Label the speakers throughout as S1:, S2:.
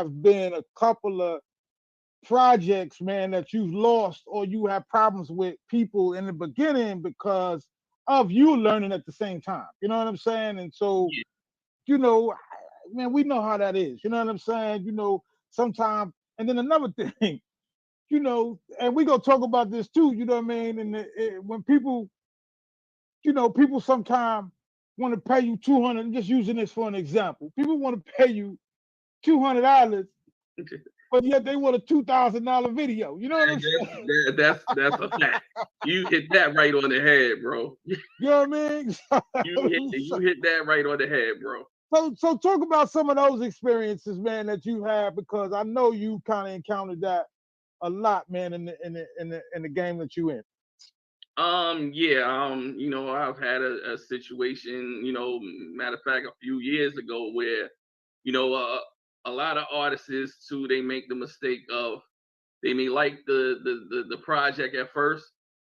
S1: have been a couple of projects, man, that you've lost or you have problems with people in the beginning because of you learning at the same time. You know what I'm saying? And so,
S2: Yeah.
S1: you know, man, we know how that is. You know what I'm saying? You know, sometimes, and then another thing, you know, and we gonna talk about this too. You know what I mean? And when people, you know, people sometimes want to pay you 200. I'm just using this for an example. People want to pay you $200, but yet they want a $2,000 video. You know what I'm saying?
S2: That's a fact. You hit that right on the head, bro.
S1: You know what I mean?
S2: You hit that right on the head, bro.
S1: So talk about some of those experiences, man, that you had because I know you kind of encountered that a lot, man, in the game that you in.
S2: Yeah, I've had a situation, matter of fact, a few years ago where, you know, uh, a lot of artists too, they make the mistake of they may like the project at first,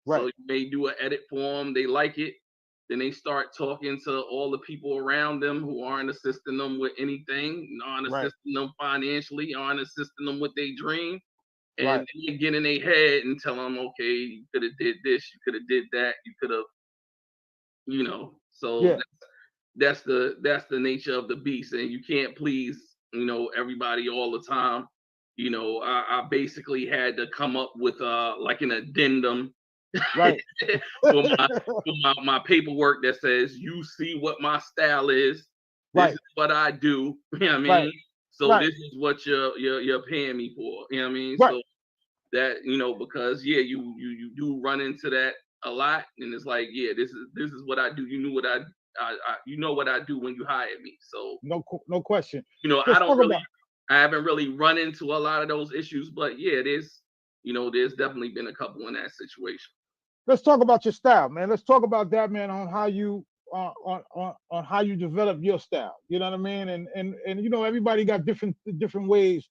S2: so
S1: Right,
S2: you may do an edit for them, they like it, then they start talking to all the people around them who aren't assisting them with anything, aren't
S1: right,
S2: assisting them financially, aren't assisting them with their dream,
S1: right.
S2: and they get in their head and tell them, okay, you could have did this, you could have did that, you could have, so
S1: Yeah,
S2: that's the nature of the beast, and you can't please everybody all the time. I basically had to come up with like an addendum
S1: right,
S2: for my paperwork that says you see what my style is, this
S1: right,
S2: is what I do, you know what I
S1: right,
S2: mean, so
S1: right,
S2: this is what you're paying me for, you know what I mean,
S1: right.
S2: so that because yeah, you do run into that a lot, and it's like, yeah, this is what I do. You knew what you know what I do when you hired me. So
S1: No question.
S2: I
S1: Let's
S2: don't
S1: talk
S2: really,
S1: about
S2: I haven't really run into a lot of those issues, but yeah, there's definitely been a couple in that situation.
S1: let's talk about your style, man. Let's talk about that, man, on how you on how you develop your style. You know what I mean? And you know, everybody got different ways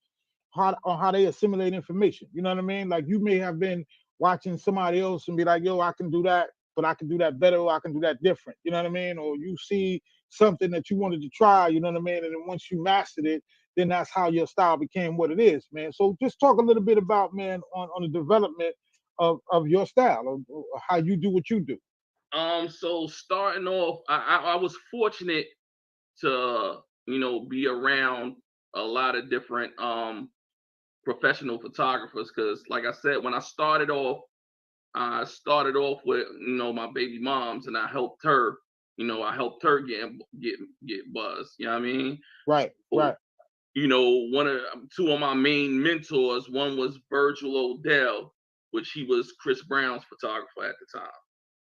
S1: how on how they assimilate information. You know what I mean? Like you may have been watching somebody else and be like, yo, I can do that, but I can do that better, or I can do that different. You know what I mean? Or you see something that you wanted to try, you know what I mean? And then once you mastered it, then that's how your style became what it is, man. So just talk a little bit about, man, on the development of your style, of how you do what you do.
S2: So starting off, I was fortunate to be around a lot of different professional photographers, because like I said, when I started off with my baby moms, and I helped her get buzz. You know what I mean?
S1: Right,
S2: So,
S1: right.
S2: one of two of my main mentors, one was Virgil Odell, which he was Chris Brown's photographer at the time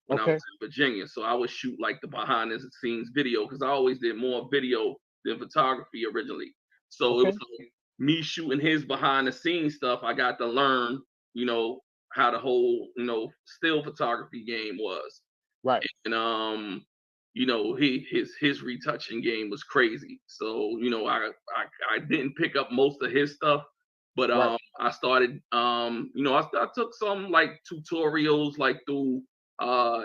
S2: when I was
S1: Okay,
S2: in Virginia. So I would shoot like the behind the scenes video, because I always did more video than photography originally. So it was
S1: okay.
S2: like me shooting his behind the scenes stuff. I got to learn, you know, how the whole, still photography game was.
S1: Right,
S2: And his retouching game was crazy. So, I didn't pick up most of his stuff, but
S1: right.
S2: I started I took some like tutorials like through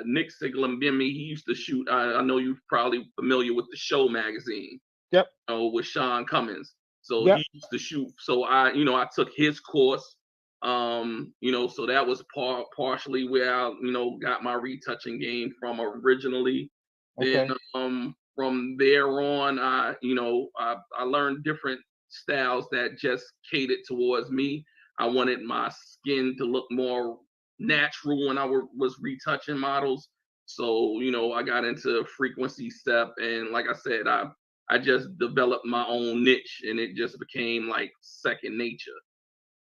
S2: Nick Siglambimi. He used to shoot. I know you're probably familiar with the Show magazine,
S1: Yep,
S2: with Sean Cummins. So
S1: yep.
S2: he used to shoot. So I took his course. So that was partially where I, got my retouching game from originally. Then
S1: Okay,
S2: from there on, I learned different styles that just catered towards me. I wanted my skin to look more natural when I was retouching models. So, I got into frequency step, and like I said, I just developed my own niche, and it just became like second nature.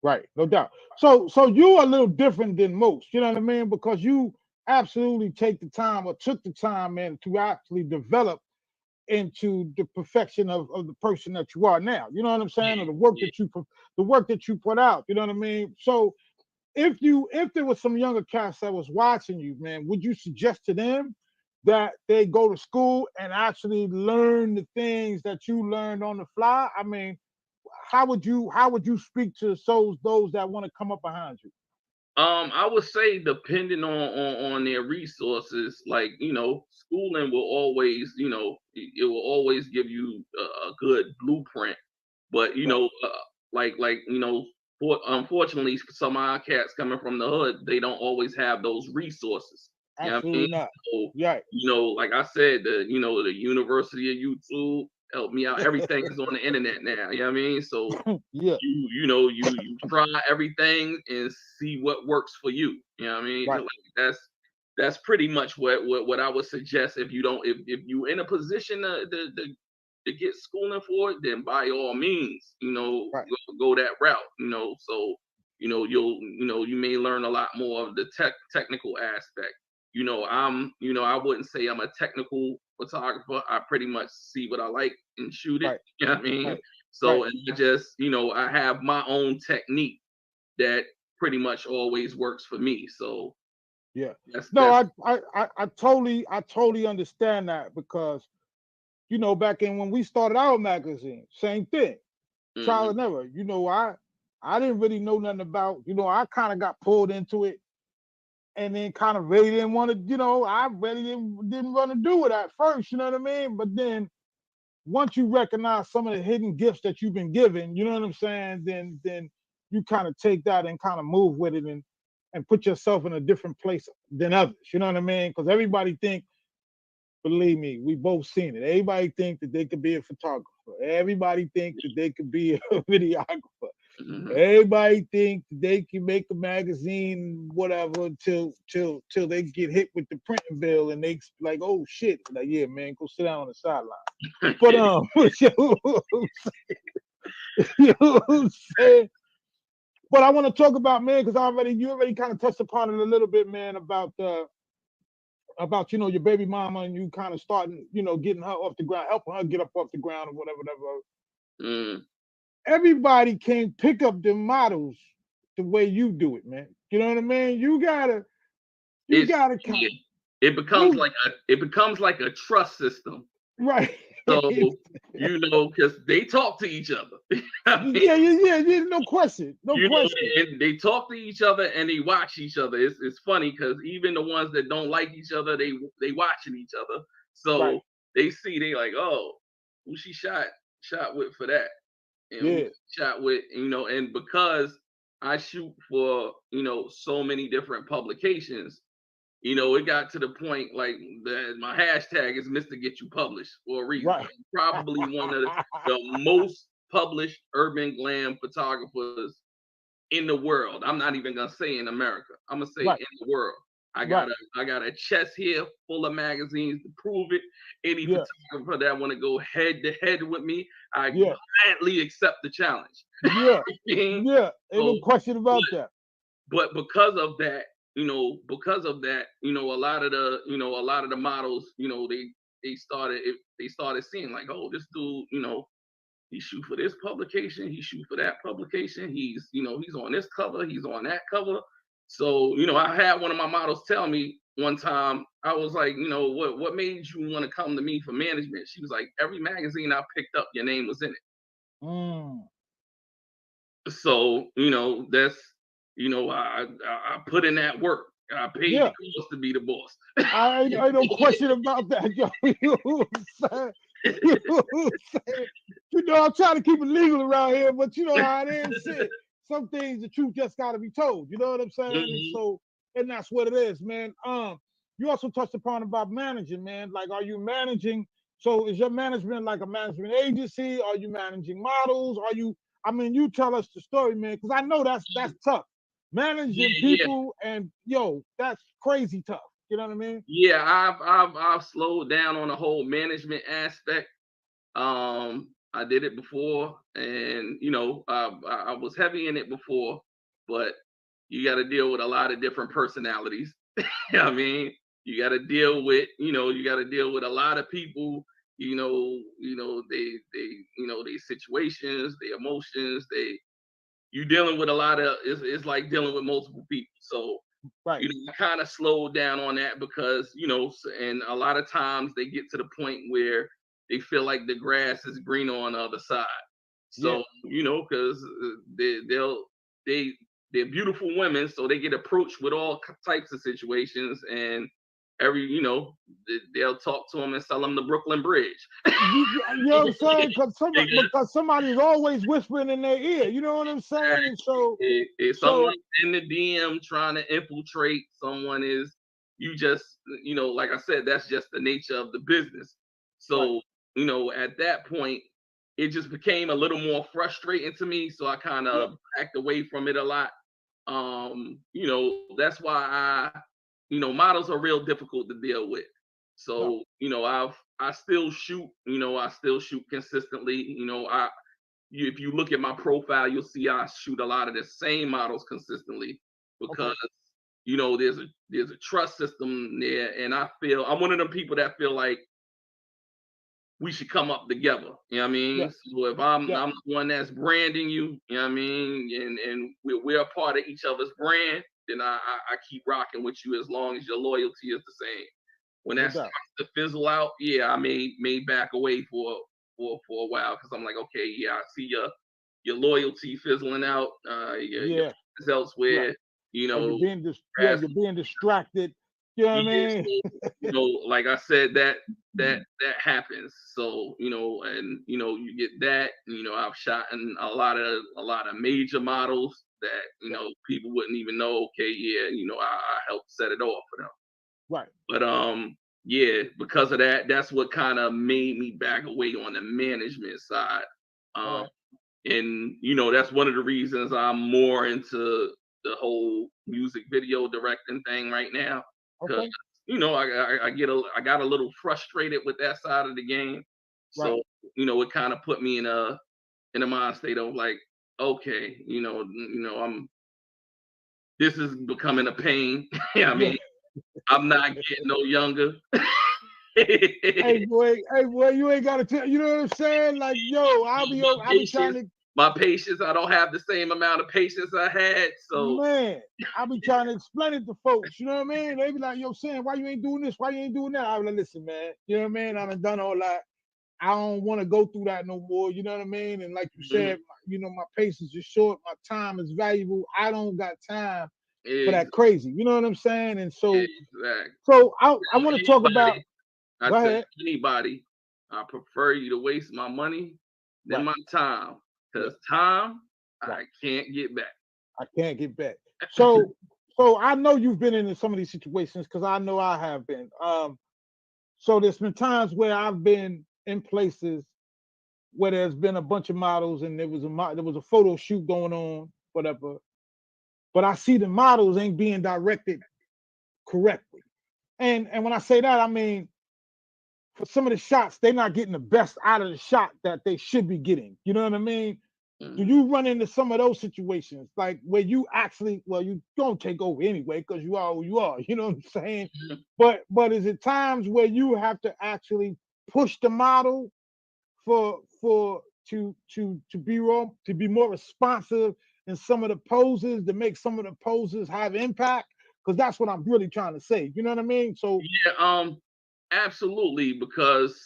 S1: right. No doubt. So you are a little different than most. You know what I mean? Because you absolutely take the time or took the time, man, to actually develop into the perfection of the person that you are now. You know what I'm saying? Or
S2: Yeah, yeah.
S1: the work that you put out. You know what I mean? So if there was some younger cats that was watching you, man, would you suggest to them that they go to school and actually learn the things that you learned on the fly? I mean, how would you speak to those that want to come up behind you?
S2: I would say depending on their resources, like schooling will always, it will always give you a good blueprint. But
S1: right.
S2: like unfortunately, some of our cats coming from the hood, they don't always have those resources. You know what I mean?
S1: Absolutely not.
S2: So,
S1: Right.
S2: like I said, the University of YouTube helped me out. Everything is on the internet now. You know what I mean? So
S1: Yeah.
S2: you try everything and see what works for you. You know what I mean?
S1: Right.
S2: Like that's pretty much what I would suggest. If you don't, if you in a position to get schooling for it, then by all means,
S1: Right.
S2: go that route. So you may learn a lot more of the technical aspect. I wouldn't say I'm a technical photographer. I pretty much see what I like and shoot it.
S1: Right.
S2: You know what I mean?
S1: Right.
S2: So,
S1: Right.
S2: and I just, I have my own technique that pretty much always works for me. So
S1: Yeah. No,
S2: that's
S1: I totally understand that because back in when we started our magazine, same thing. Trial
S2: mhm,
S1: and error. I didn't really know nothing about, I kind of got pulled into it and then kind of really didn't want to, I really didn't want to do it at first, you know what I mean? But then once you recognize some of the hidden gifts that you've been given, you know what I'm saying? Then you kind of take that and kind of move with it and put yourself in a different place than others. You know what I mean? Because everybody think, believe me, we both seen it. Everybody think that they could be a photographer. Everybody think that they could be a videographer.
S2: mhm.
S1: Everybody think they can make a magazine, whatever, till they get hit with the printing bill and they like, oh shit, like yeah, man, go sit down on the sideline. But you know what I'm saying? But I want to talk about man because you already kind of touched upon it a little bit, man, about your baby mama and you kind of starting getting her off the ground, helping her get up off the ground or whatever.
S2: Mm.
S1: Everybody can't pick up the models the way you do it, man. You know what I mean? You
S2: It's
S1: gotta
S2: yeah,
S1: you
S2: it becomes like a trust system.
S1: right.
S2: So because they talk to each other. I mean,
S1: Yeah, no question, no question.
S2: and they talk to each other and they watch each other. It's funny because even the ones that don't like each other, they watching each other.
S1: Right.
S2: So they like, oh, who she shot with for that, and who
S1: Yeah.
S2: she shot with, and because I shoot for so many different publications. It got to the point like that my hashtag is Mr. Get You Published for a reason.
S1: Right.
S2: I'm probably one of the most published urban glam photographers in the world. I'm not even gonna say in America. I'm gonna say
S1: Right.
S2: in the world. I got
S1: Right.
S2: a chest here full of magazines to prove it. Any
S1: Yeah.
S2: photographer that want to go head to head with me, I
S1: Yeah.
S2: gladly accept the challenge.
S1: Yeah.
S2: so,
S1: Yeah. Ain't no question about that.
S2: but because of that, a lot of the models, they started seeing like, oh, this dude, he shoot for this publication, he shoot for that publication, he's on this cover, he's on that cover. So, I had one of my models tell me one time, I was like, what made you want to come to me for management? She was like, every magazine I picked up, your name was in it.
S1: Mm.
S2: So, that's I put in that work. I paid the
S1: Yeah.
S2: cost to be the boss.
S1: I no question about that, yo. You know what I'm saying? You know what I'm saying? I'm trying to keep it legal around here, but you know how it is. Shit. Some things the truth just gotta be told. You know what I'm saying? And
S2: Mhm.
S1: so, and that's what it is, man. You also touched upon about managing, man. Like, are you managing? So, is your management like a management agency? Are you managing models? Are you? I mean, you tell us the story, man, because I know that's tough.
S2: Yeah,
S1: Managing
S2: yeah,
S1: people and that's crazy tough. You know what I mean?
S2: yeah. I've slowed down on the whole management aspect. I did it before, and I was heavy in it before, but you got to deal with a lot of different personalities. I mean, you got to deal with a lot of people. They situations, their emotions. You dealing with a lot of. It's like dealing with multiple people. So
S1: Right.
S2: I kind of slowed down on that because and a lot of times they get to the point where they feel like the grass is greener on the other side.
S1: Yeah.
S2: So because they they're beautiful women, so they get approached with all types of situations, and they'll talk to them and sell them the Brooklyn Bridge.
S1: You know what I'm saying?
S2: They got
S1: Because somebody's always whispering in their ear. You know what I'm saying? And
S2: someone in the DM trying to infiltrate, someone is you just like I said, that's just the nature of the business.
S1: right,
S2: So at that point, it just became a little more frustrating to me. So I kind
S1: yeah,
S2: of backed away from it a lot. That's why models are real difficult to deal with.
S1: no,
S2: So I still shoot. I still shoot consistently. If you look at my profile, you'll see I shoot a lot of the same models consistently
S1: okay,
S2: because there's a trust system there, and I feel I'm one of them people that feel like we should come up together. You know what I
S1: yeah,
S2: mean? So if I'm
S1: yeah,
S2: I'm the one that's branding you, you know what I mean, and we're a part of each other's brand, then I keep rocking with you as long as your loyalty is the same. When
S1: no
S2: that
S1: doubt,
S2: starts to fizzle out, yeah, I may back away for a while because I'm like, okay, yeah, I see your loyalty fizzling out, your
S1: yeah,
S2: friends
S1: right.
S2: elsewhere, you
S1: Or
S2: know,
S1: you're being distracted. You know what I
S2: yeah,
S1: mean?
S2: so, like I said, that happens. So, and you get that. I've shot in a lot of major models that
S1: Yeah,
S2: people wouldn't even know. Okay, yeah, I helped set it off for them.
S1: right.
S2: But yeah, because of that, that's what kind of made me back away on the management side.
S1: All
S2: Um,
S1: right.
S2: and that's one of the reasons I'm more into the whole music video directing thing right now, because
S1: Okay.
S2: I got a little frustrated with that side of the game.
S1: Right.
S2: So it kind of put me in a mind state of like, okay, I'm this is becoming a pain. Yeah, I
S1: Yeah.
S2: mean, I'm not getting no younger.
S1: Hey boy, you ain't gotta tell. You know what I'm saying? Like, yo,
S2: my
S1: I'll be trying
S2: patience,
S1: to,
S2: my patience, I don't have the same amount of patience I had. So
S1: man. I'll be trying to explain it to folks. You know what I mean? They be like, yo, Sam, why you ain't doing this? Why you ain't doing that? I be like, listen, man. You know what I mean? I done all that. I don't want to go through that no more. You know what I mean? And like you
S2: mhm,
S1: said, my patience is short. My time is valuable. I don't got time for
S2: ex-
S1: that crazy. You know what I'm saying? And
S2: exactly.
S1: I want to talk about.
S2: Anybody, I
S1: Go
S2: tell
S1: ahead.
S2: anybody, I prefer you to waste my money than
S1: Right.
S2: my time,
S1: Yeah.
S2: because time
S1: Right.
S2: I can't get back.
S1: I can't get back. So I know you've been in some of these situations because I know I have been. So there's been times where I've been in places where there's been a bunch of models and there was a photo shoot going on, whatever. But I see the models ain't being directed correctly. And when I say that, I mean for some of the shots, they're not getting the best out of the shot that they should be getting. You know what I mean? Do
S2: Mhm.
S1: you run into some of those situations like where you actually, well, you don't take over anyway because you are who you are, you know what I'm saying? But is it times where you have to actually push the model for to be more responsive in some of the poses to make some of the poses have impact? Because that's what I'm really trying to say. You know what I mean? So
S2: Yeah, absolutely, because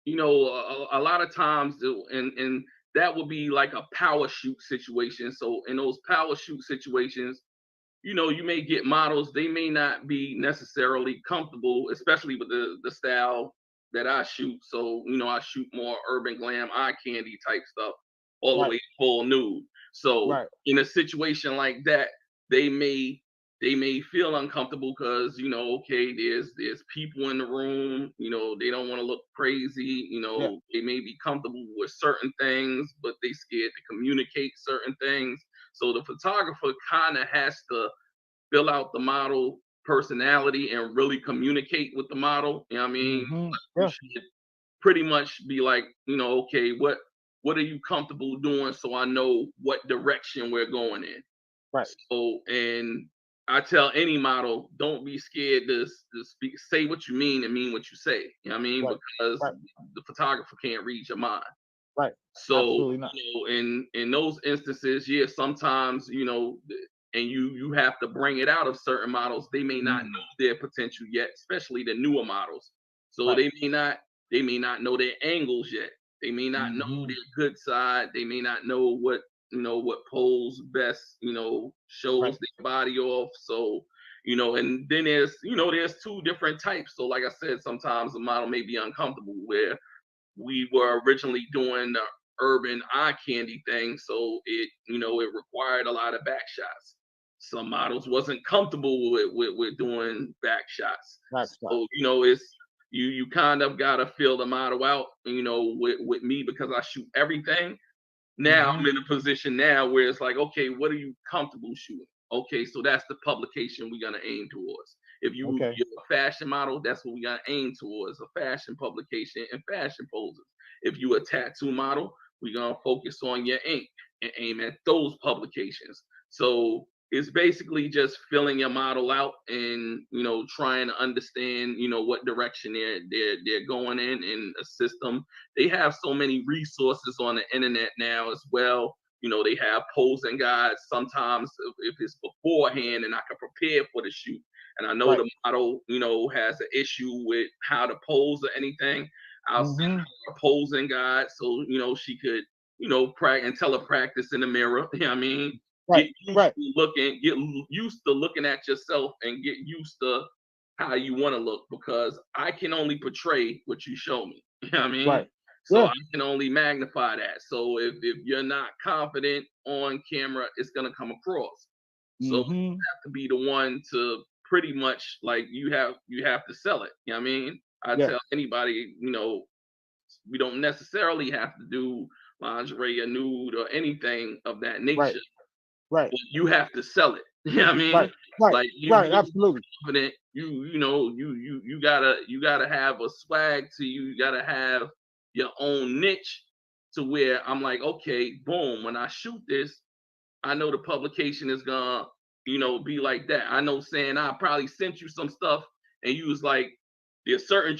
S2: a lot of times, and that would be like a power shoot situation. So in those power shoot situations, you may get models, they may not be necessarily comfortable, especially with the style that I shoot. So, I shoot more urban glam, eye candy type stuff, all the
S1: right,
S2: way full nude. So
S1: right,
S2: in a situation like that, they may they may feel uncomfortable because okay, there's people in the room, they don't want to look crazy,
S1: yeah,
S2: they may be comfortable with certain things, but they scared to communicate certain things. So the photographer kind of has to fill out the model personality and really communicate with the model. You know what I mean? You
S1: yeah,
S2: should pretty much be like, okay, what are you comfortable doing so I know what direction we're going in.
S1: right,
S2: So, and I tell any model, don't be scared to speak, say what you mean and mean what you say. You know what I mean?
S1: right,
S2: Because
S1: right,
S2: the photographer can't read your mind.
S1: right.
S2: So,
S1: Absolutely not.
S2: in those instances, yeah, sometimes, and you have to bring it out of certain models. They may not
S1: Mm,
S2: know their potential yet, especially the newer models. So
S1: right.
S2: they may not know their angles yet. They may not know
S1: Hmm.
S2: their good side. They may not know what pose best,
S1: Right.
S2: shows their body off. So And then there's two different types. So like I said, sometimes the model may be uncomfortable, where we were originally doing the urban eye candy thing, so it required a lot of back shots. Some models wasn't comfortable with doing back shots.
S1: That's right.
S2: So it's you kind of gotta fill the model out, with me, because I shoot everything. Now I'm in a position now where it's like, okay, what are you comfortable shooting? Okay, so that's the publication we're gonna aim towards. If you're
S1: Okay.
S2: a fashion model, that's what we gotta aim towards, a fashion publication and fashion poses. If you a tattoo model, we're gonna focus on your ink and aim at those publications. So it's basically just filling your model out, and trying to understand what direction they're going in a system. They have so many resources on the internet now as well. They have posing guides sometimes if it's beforehand, and I can prepare for the shoot. And I know
S1: Right.
S2: the model, has an issue with how to pose or anything. I'll send her a posing guide, so she could, practice and tell her practice in the mirror. You know what I mean?
S1: Right. Right.
S2: Get used to looking at yourself, and get used to how you want to look, because I can only portray what you show me. You know what I mean?
S1: Right.
S2: So
S1: Yeah.
S2: I can only magnify that. So if you're not confident on camera, it's gonna come across. So you have to be the one to pretty much, like, you have to sell it. You know what I mean? I
S1: Yeah.
S2: tell anybody, we don't necessarily have to do lingerie or nude or anything of that
S1: Right.
S2: nature,
S1: Right.
S2: but you have to sell it. You know what I
S1: Right.
S2: mean?
S1: Right.
S2: Like,
S1: Right.
S2: you're
S1: Absolutely.
S2: confident, you gotta have a swag to you. You gotta have your own niche, to where I'm like, okay, boom, when I shoot this, I know the publication is gonna, be like that. I know, saying I probably sent you some stuff, and you was like, there's certain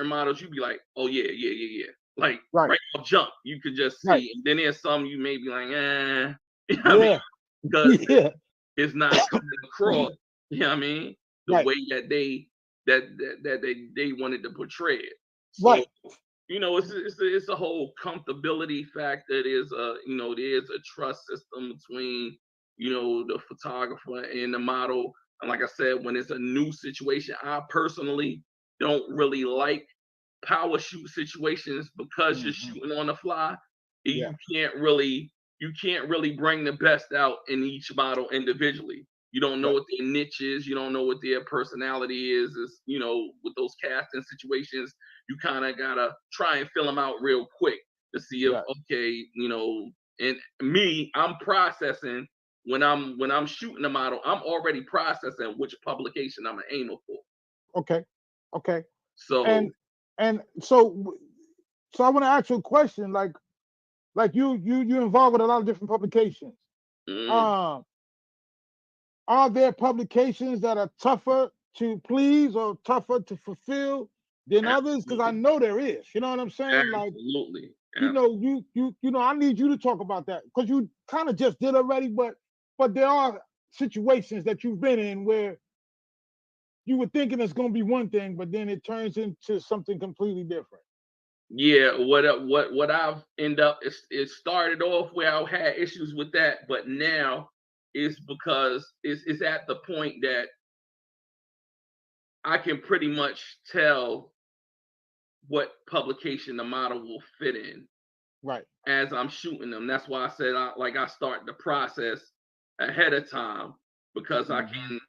S2: models, you be like, oh yeah, yeah, yeah, yeah. Like,
S1: Right.
S2: right off jump, you could just
S1: Right.
S2: see. And then there's some you may be like, you know what I mean?
S1: Yeah.
S2: Because
S1: Yeah.
S2: it's not coming across, you know what I mean, the
S1: Right.
S2: way that they wanted to portray it. So
S1: Right.
S2: it's a whole comfortability factor. There's a trust system between the photographer and the model. And like I said, when it's a new situation, I personally don't really like power shoot situations, because you're shooting on the fly.
S1: Yeah.
S2: You can't really bring the best out in each model individually. You don't know
S1: Right.
S2: what their niche is. You don't know what their personality is. With those casting situations, you kind of gotta try and fill them out real quick to see if,
S1: Right.
S2: okay, and me, I'm processing when I'm shooting a model. I'm already processing which publication I'm aiming for.
S1: Okay. Okay.
S2: So,
S1: And so I want to ask you a question. Like you involved with a lot of different publications.
S2: mm,
S1: Um, are there publications that are tougher to please or tougher to fulfill than others? Because I
S2: absolutely,
S1: know there is. You know what I'm saying? Like,
S2: absolutely,
S1: I need you to talk about that because you kind of just did already, but there are situations that you've been in where you were thinking it's going to be one thing, but then it turns into something completely different.
S2: yeah. What I've end up, it started off where I had issues with that, but now it's because it's at the point that I can pretty much tell what publication the model will fit in
S1: Right.
S2: as I'm shooting them. That's why I said, I start the process ahead of time, because I
S1: Hmm.
S2: can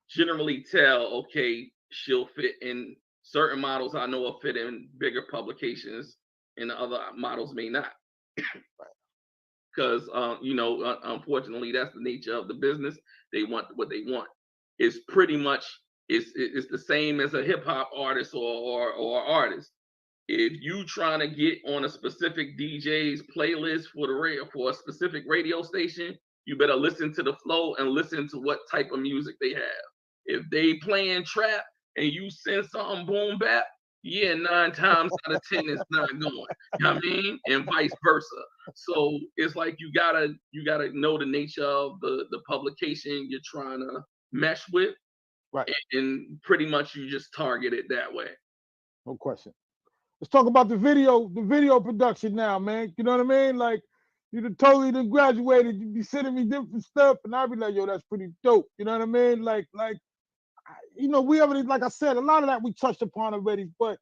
S2: generally tell, okay, she'll fit in certain models. I know will fit in bigger publications, and the other models may not. Because unfortunately, that's the nature of the business. They want what they want. It's pretty much, it's the same as a hip hop artist, or artist. If you trying to get on a specific DJ's playlist for the radio, for a specific radio station, you better listen to the flow and listen to what type of music they have. If they playing trap and you send something boom bap, yeah, 9 times out of 10 it's not going. You know what I mean? And vice versa. So it's like you gotta know the nature of the publication you're trying to mesh with,
S1: Right.
S2: and pretty much you just target it that way.
S1: No question. Let's talk about the video production now, man. You know what I mean? Like you done graduated, you be sending me different stuff, and I'd be like, yo, that's pretty dope. You know what I mean? Like we already, like I said, a lot of that we touched upon already, but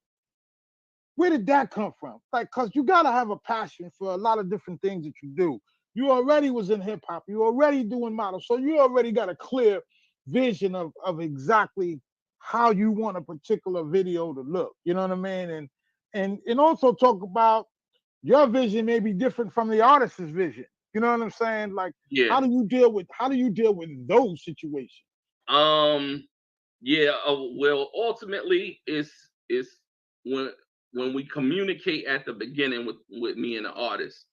S1: where did that come from? Like, cause you gotta have a passion for a lot of different things that you do. You already was in hip hop. You already doing models, so you already got a clear vision of exactly how you want a particular video to look. You know what I mean? And also talk about your vision may be different from the artist's vision. You know what I'm saying? Like,
S2: Yeah.
S1: how do you deal with those situations?
S2: Um. Yeah. Well, ultimately, it's when when we communicate at the beginning with me and the artist.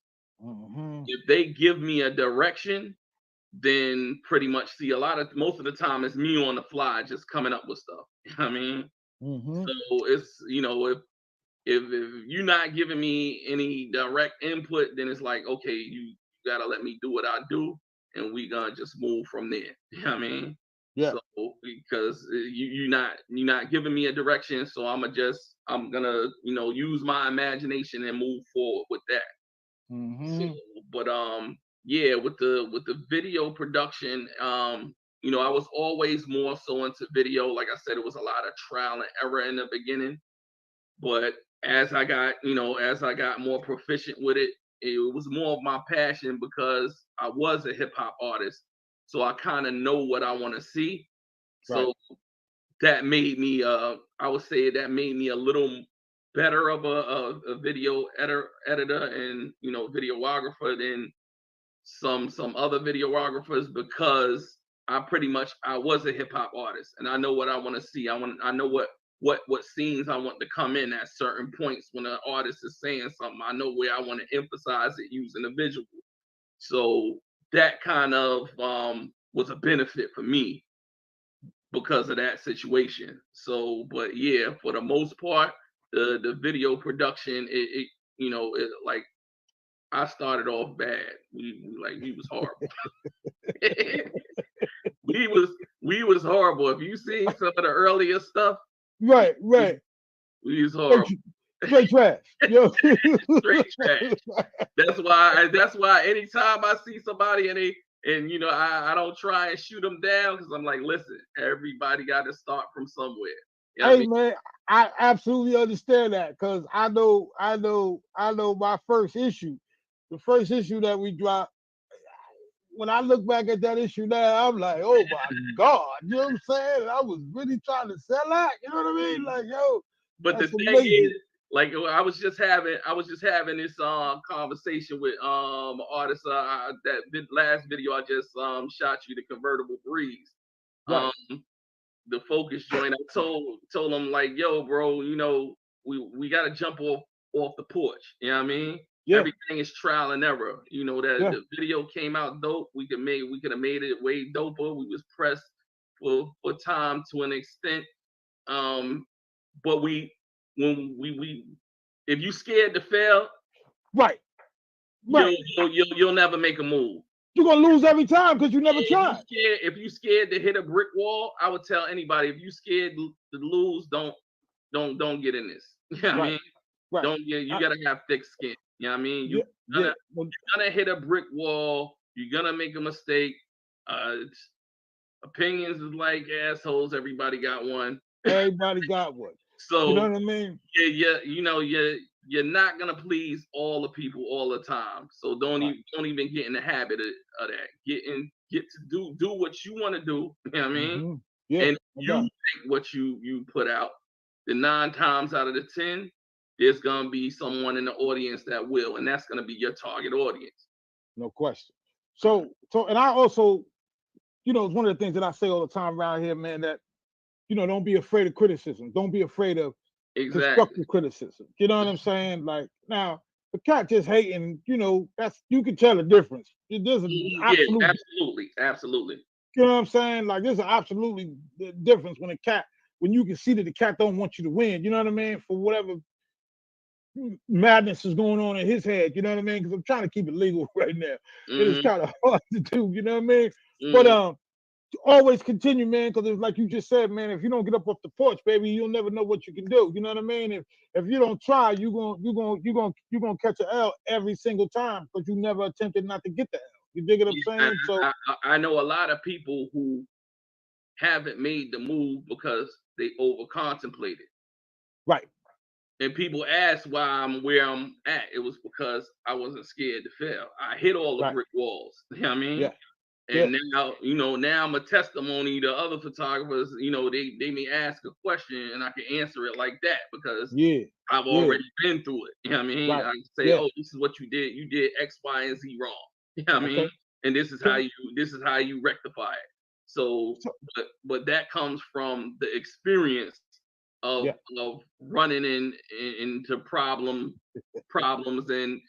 S1: Mm-hmm.
S2: If they give me a direction, then pretty much see most of the time it's me on the fly just coming up with stuff. You know what I mean?
S1: Mm-hmm.
S2: So it's if you're not giving me any direct input, then it's like, okay, you gotta let me do what I do, and we gonna just move from there. You know what I mean?
S1: Yeah.
S2: So because you're not giving me a direction, so I'm gonna use my imagination and move forward with that. So,
S1: Mm-hmm.
S2: but yeah, with the video production, I was always more so into video. Like I said, it was a lot of trial and error in the beginning, but as I got more proficient with it, it was more of my passion because I was a hip hop artist, so I kind of know what I want to see.
S1: Right.
S2: So that made me, I would say that made me a little better of a video editor and videographer than some other videographers, because I was a hip hop artist and I know what I want to see. I know what scenes I want to come in at certain points when an artist is saying something. I know where I want to emphasize it using a visual. So that kind of was a benefit for me because of that situation. So, but yeah, for the most part, the video production, like I started off bad. We was horrible. we was we was horrible. If you seen some of the earlier stuff,
S1: Right.
S2: we,
S1: Right.
S2: we was
S1: Straight,
S2: horrible.
S1: straight trash. Yo.
S2: Straight trash. That's why anytime I see somebody and I don't try and shoot them down, because I'm like, listen, everybody got to start from somewhere. You know what I
S1: Hey
S2: mean?
S1: man, I absolutely understand that because I know my first issue, the first issue that we dropped. When I look back at that issue now, I'm like, oh my God, you know what I'm saying? And I was really trying to sell out, you know what I mean? Like, yo,
S2: But the
S1: that's
S2: thing is,
S1: amazing.
S2: like I was just having this conversation with artist, last video I just shot you, the convertible breeze.
S1: Right.
S2: Um the focus joint. I told him, like, yo, bro, we gotta jump off the porch. You know what I mean?
S1: Yeah.
S2: Everything is trial and error. That
S1: Yeah.
S2: the video came out dope. We could have made it way doper. We was pressed for time to an extent. Um, but when we if you scared to fail,
S1: Right. Right.
S2: you'll never make a move.
S1: You're gonna lose every time because you never tried.
S2: If you scared to hit a brick wall, I would tell anybody, if you scared to lose, don't get in this. You know what I
S1: Right.
S2: mean?
S1: Right.
S2: Don't get You
S1: I,
S2: gotta have thick skin. You know what I mean?
S1: yeah. Yeah.
S2: Gonna
S1: Well,
S2: you're gonna hit a brick wall, you're gonna make a mistake. Opinions is like assholes, everybody got one.
S1: everybody got one. You know
S2: So
S1: what I mean?
S2: you're not gonna please all the people all the time. So
S1: Right.
S2: don't even get in the habit of that. Get to do what you want to do. You know what I mean?
S1: Mm-hmm. Yeah.
S2: And
S1: No
S2: you
S1: doubt.
S2: think what you put out, the 9 times out of the 10, there's gonna be someone in the audience that will, and that's gonna be your target audience.
S1: No question. And I also, it's one of the things that I say all the time around here, man, that, don't be afraid of criticism. Don't be afraid of
S2: Exactly.
S1: constructive criticism. You know what I'm saying? Like, now, the cat just hating, that's, you can tell the difference. There's an
S2: Yeah,
S1: absolute,
S2: absolutely, absolutely.
S1: you know what I'm saying? Like, there's an absolutely difference when you can see that the cat don't want you to win. You know what I mean? For whatever madness is going on in his head. You know what I mean? Because I'm trying to keep it legal right now. It is
S2: Hmm.
S1: kind of hard to do. You know what I mean? But
S2: Hmm.
S1: always continue, man, because it's like you just said, man. If you don't get up off the porch, baby, you'll never know what you can do. You know what I mean? If you don't try, you gonna catch an L every single time because you never attempted not to get the L. You dig what I'm
S2: Yeah,
S1: saying? So
S2: I know a lot of people who haven't made the move because they over contemplated.
S1: Right.
S2: And people ask why I'm where I'm at. It was because I wasn't scared to fail. I hit all the
S1: Right.
S2: brick walls. You know what I mean?
S1: Yeah. Yeah.
S2: And now, now I'm a testimony to other photographers. They may ask a question and I can answer it like that because
S1: Yeah.
S2: I've
S1: Yeah.
S2: already been through it. You know what I mean?
S1: Right.
S2: I say,
S1: Yeah.
S2: oh, this is what you did. You did X, Y, and Z wrong. You know what I mean?
S1: Okay.
S2: And this is
S1: Okay.
S2: how you rectify it. So,
S1: So,
S2: but that comes from the experience of
S1: yeah.
S2: running into problems and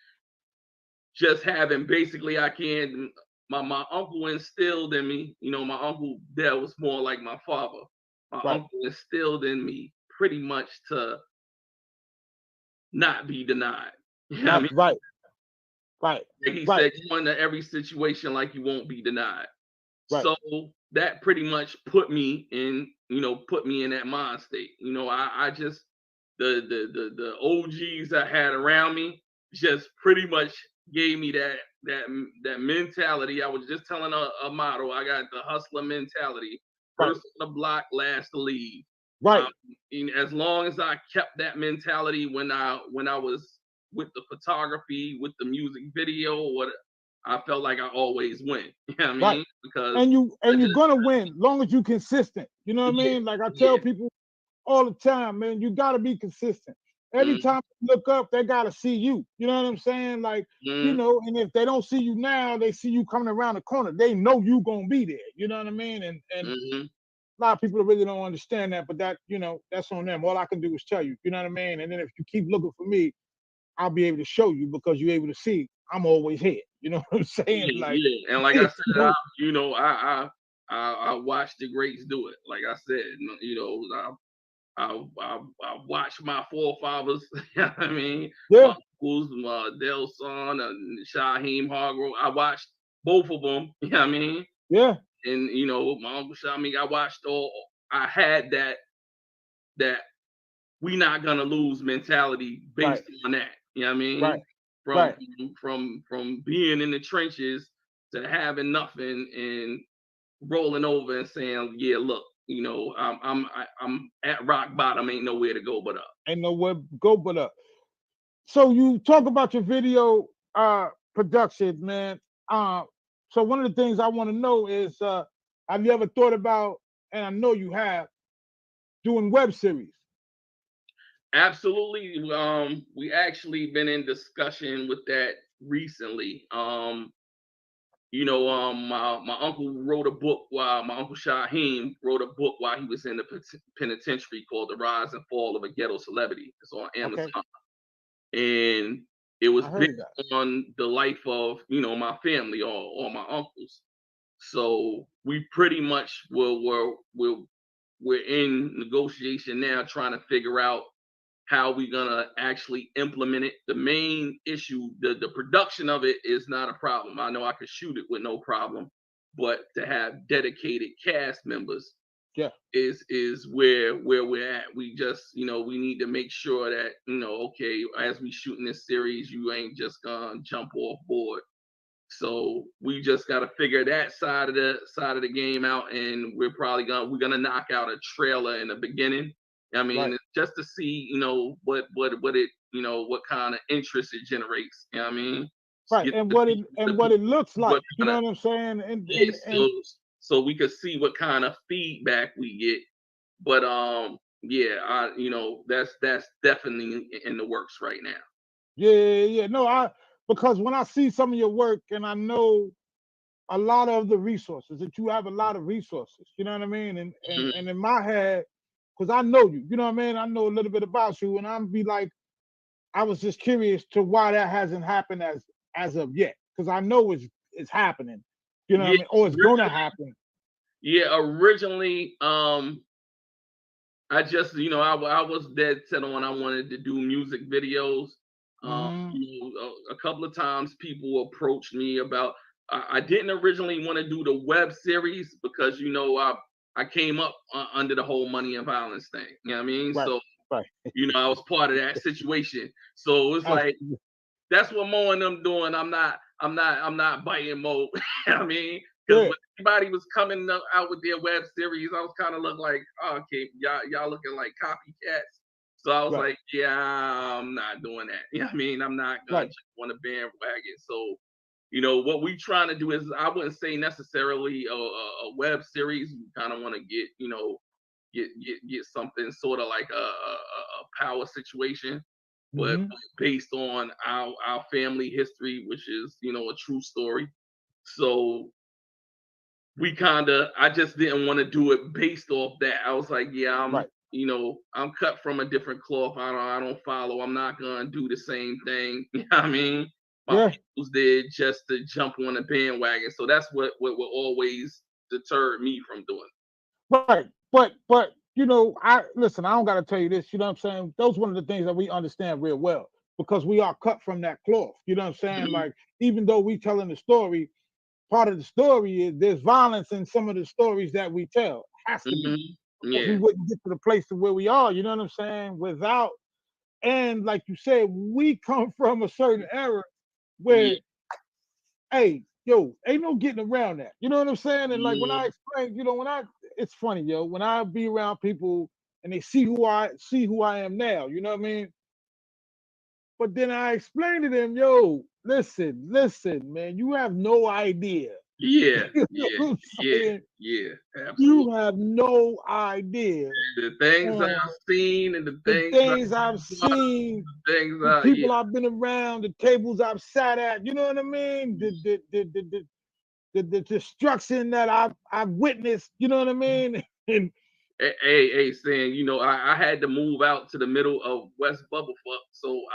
S2: just having basically I can my uncle instilled in me, my uncle Dell was more like my father. My
S1: Right.
S2: uncle instilled in me pretty much to not be denied. You know what I
S1: Not
S2: mean?
S1: right. Right.
S2: Like he
S1: Right.
S2: said, go into every situation like you won't be denied.
S1: Right.
S2: So that pretty much put me in that mind state. I just the OGs I had around me just pretty much gave me that mentality. I was just telling a model, I got the hustler mentality.
S1: Right.
S2: First on the block, last to leave.
S1: Right.
S2: Um, and as long as I kept that mentality when I was with the photography, with the music video, what I felt like I always win. You know what I
S1: Right.
S2: mean? Because
S1: And
S2: I
S1: you're
S2: just
S1: gonna win long as you consistent. You know what I
S2: yeah,
S1: mean? Like I tell
S2: yeah.
S1: people all the time, man, you gotta be consistent. Every
S2: Mm,
S1: time you look up, they gotta see you. You know what I'm saying? Like,
S2: mm,
S1: and if they don't see you now, they see you coming around the corner. They know you gonna be there. You know what I mean? And
S2: mm-hmm.
S1: a lot of people really don't understand that, but that's on them. All I can do is tell you, you know what I mean? And then if you keep looking for me, I'll be able to show you because you're able to see I'm always here. You know what I'm saying?
S2: Yeah,
S1: Like,
S2: yeah. And like I said, I watched the greats do it. Like I said, I watched my forefathers. You know what I mean? My
S1: yeah,
S2: uncles, my Del Son, and Shaheem Hargrove. I watched both of them. You know what I mean?
S1: yeah,
S2: And my uncle Shaheem, I watched all. I had that we not gonna lose mentality
S1: right,
S2: based on that. You know what I
S1: right,
S2: mean? From
S1: right.
S2: from being in the trenches to having nothing and rolling over and saying, yeah, look, I'm at rock bottom, ain't nowhere to go but up.
S1: Ain't nowhere to go but up. So you talk about your video production, man. Uh, so one of the things I want to know is, have you ever thought about, and I know you have, doing web series?
S2: Absolutely. We actually been in discussion with that recently. My uncle wrote a book while my uncle Shaheem wrote a book while he was in the penitentiary called The Rise and Fall of a Ghetto Celebrity. It's on
S1: Okay,
S2: Amazon. And it was
S1: I
S2: based
S1: heard that.
S2: on the life of, my family or my uncles. So we pretty much we're in negotiation now trying to figure out how we gonna actually implement it. The main issue, the production of it is not a problem. I know I could shoot it with no problem, but to have dedicated cast members
S1: Yeah,
S2: is where we're at. We just, we need to make sure that, okay, as we shooting this series, you ain't just gonna jump off board. So we just got to figure that side of the game out, and we're gonna knock out a trailer in the beginning. I
S1: right,
S2: mean, just to see, what it, what kind of interest it generates. You know what I mean?
S1: right.
S2: Get
S1: And
S2: the
S1: what it
S2: people,
S1: and what it looks
S2: what
S1: like. You
S2: kind
S1: know
S2: of
S1: what I'm saying? And
S2: yeah,
S1: and and
S2: so we could see what kind of feedback we get. But yeah, that's definitely in the works right now.
S1: yeah, yeah, yeah. No, because when I see some of your work, and I know a lot of the resources that you have, a lot of resources. You know what I mean? And in my head, because I know you. You know what I mean? I know a little bit about you, and I'm be like, I was just curious to why that hasn't happened as of yet, because I know it's happening. You know what I
S2: Yeah,
S1: mean? Or it's gonna happen.
S2: originally, I just, I was dead set on I wanted to do music videos.
S1: Hmm.
S2: A couple of times people approached me about. I didn't originally want to do the web series because I came up under the whole money and violence thing. You know what I mean?
S1: Right,
S2: So
S1: right.
S2: I was part of that situation. So it's like
S1: Absolutely.
S2: that's what Mo and them doing. I'm not biting Mo. You know what I mean? because
S1: Yeah,
S2: when everybody was coming out with their web series, I was kind of look like, oh, okay, y'all looking like copycats. So I was
S1: right,
S2: like, yeah, I'm not doing that. You know what I mean? I'm not gonna
S1: right.
S2: jump on a bandwagon. So, what we trying to do is, I wouldn't say necessarily a web series. We kind of want to get, get something sort of like a power situation, but
S1: Hmm.
S2: based on our family history, which is, a true story. So I just didn't want to do it based off that. I was like, yeah,
S1: Right.
S2: I'm cut from a different cloth. I don't follow. I'm not gonna do the same thing. You know what I mean? My
S1: Yeah.
S2: peoples did, just to jump on a bandwagon. So that's what will always deter me from doing
S1: Right. But I listen, I don't gotta tell you this, you know what I'm saying? Those one of the things that we understand real well because we are cut from that cloth. You know what I'm saying?
S2: it.
S1: Like, even though we telling the story, part of the story is there's violence in some of the stories that we tell. Has to be.
S2: Hmm.
S1: Because we
S2: Yeah,
S1: wouldn't get to the place to where we are, you know what I'm saying? Without, and like you said, we come from a certain era where,
S2: yeah,
S1: hey, yo, ain't no getting around that. You know what I'm saying? And like when I
S2: mhm,
S1: explain, it's funny, yo, when I be around people and they see who I am now, you know what I mean? But then I explain to them, yo, listen, man, you have no idea.
S2: yeah,
S1: You know
S2: yeah,
S1: what I'm
S2: yeah,
S1: saying?
S2: yeah. Absolutely.
S1: You have no idea
S2: The things I've
S1: uh,
S2: seen and the
S1: the
S2: things
S1: things I've
S2: I've
S1: seen,
S2: the things
S1: the
S2: yeah.
S1: people I've been around, the tables I've sat at. You know what I mean? The destruction that I've witnessed. You know what I mean? And
S2: Hey, saying, I had to move out to the middle of West Bubblefuck,